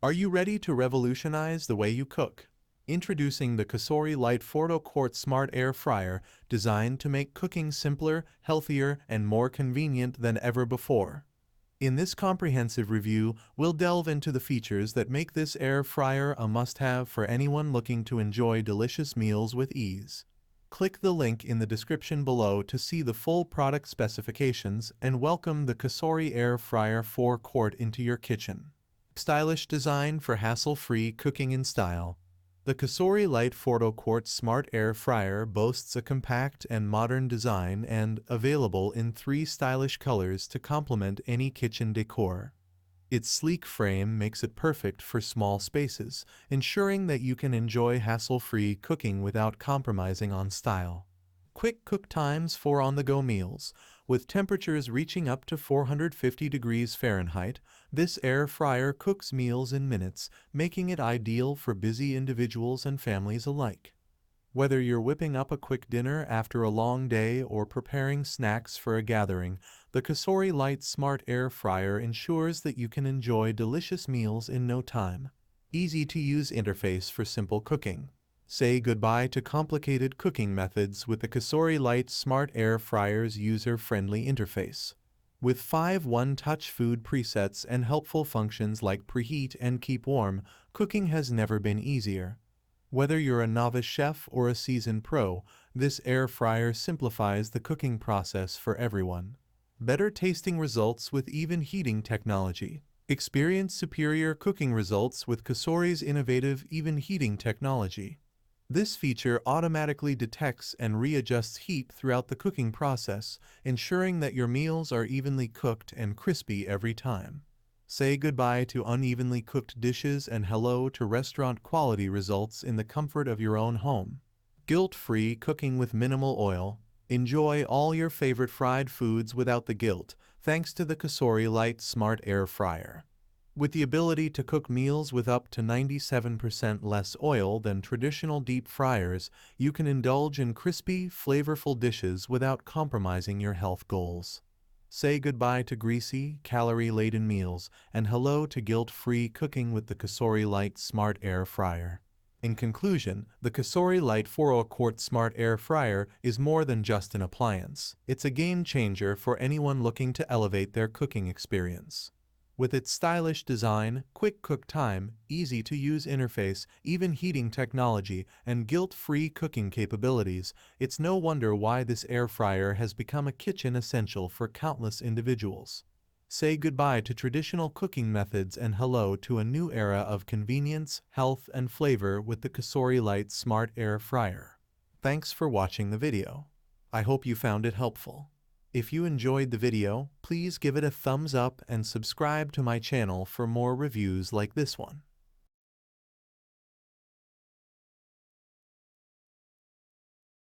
Are you ready to revolutionize the way you cook? Introducing the COSORI Lite 4.0-Quart Smart Air Fryer, designed to make cooking simpler, healthier, and more convenient than ever before. In this comprehensive review, we'll delve into the features that make this air fryer a must-have for anyone looking to enjoy delicious meals with ease. Click the link in the description below to see the full product specifications and welcome the COSORI Air Fryer 4-Quart into your kitchen. Stylish design for hassle-free cooking in style. The COSORI Lite 4.0-Quart Smart Air Fryer boasts a compact and modern design and available in 3 stylish colors to complement any kitchen decor. Its sleek frame makes it perfect for small spaces, ensuring that you can enjoy hassle-free cooking without compromising on style. Quick cook times for on-the-go meals. With temperatures reaching up to 450 degrees Fahrenheit, this air fryer cooks meals in minutes, making it ideal for busy individuals and families alike. Whether you're whipping up a quick dinner after a long day or preparing snacks for a gathering, the COSORI Lite Smart Air Fryer ensures that you can enjoy delicious meals in no time. Easy-to-use interface for simple cooking. Say goodbye to complicated cooking methods with the COSORI Lite Smart Air Fryer's user-friendly interface. With 5 one-touch food presets and helpful functions like preheat and keep warm, cooking has never been easier. Whether you're a novice chef or a seasoned pro, this air fryer simplifies the cooking process for everyone. Better tasting results with even heating technology. Experience superior cooking results with COSORI's innovative even heating technology. This feature automatically detects and readjusts heat throughout the cooking process, ensuring that your meals are evenly cooked and crispy every time. Say goodbye to unevenly cooked dishes and hello to restaurant-quality results in the comfort of your own home. Guilt-free cooking with minimal oil. Enjoy all your favorite fried foods without the guilt, thanks to the COSORI Lite Smart Air Fryer. With the ability to cook meals with up to 97% less oil than traditional deep fryers, you can indulge in crispy, flavorful dishes without compromising your health goals. Say goodbye to greasy, calorie-laden meals and hello to guilt-free cooking with the COSORI Lite Smart Air Fryer. In conclusion, the COSORI Lite 4.0-Quart Smart Air Fryer is more than just an appliance. It's a game-changer for anyone looking to elevate their cooking experience. With its stylish design, quick cook time, easy-to-use interface, even heating technology, and guilt-free cooking capabilities, it's no wonder why this air fryer has become a kitchen essential for countless individuals. Say goodbye to traditional cooking methods and hello to a new era of convenience, health, and flavor with the COSORI Lite Smart Air Fryer. Thanks for watching the video. I hope you found it helpful. If you enjoyed the video, please give it a thumbs up and subscribe to my channel for more reviews like this one.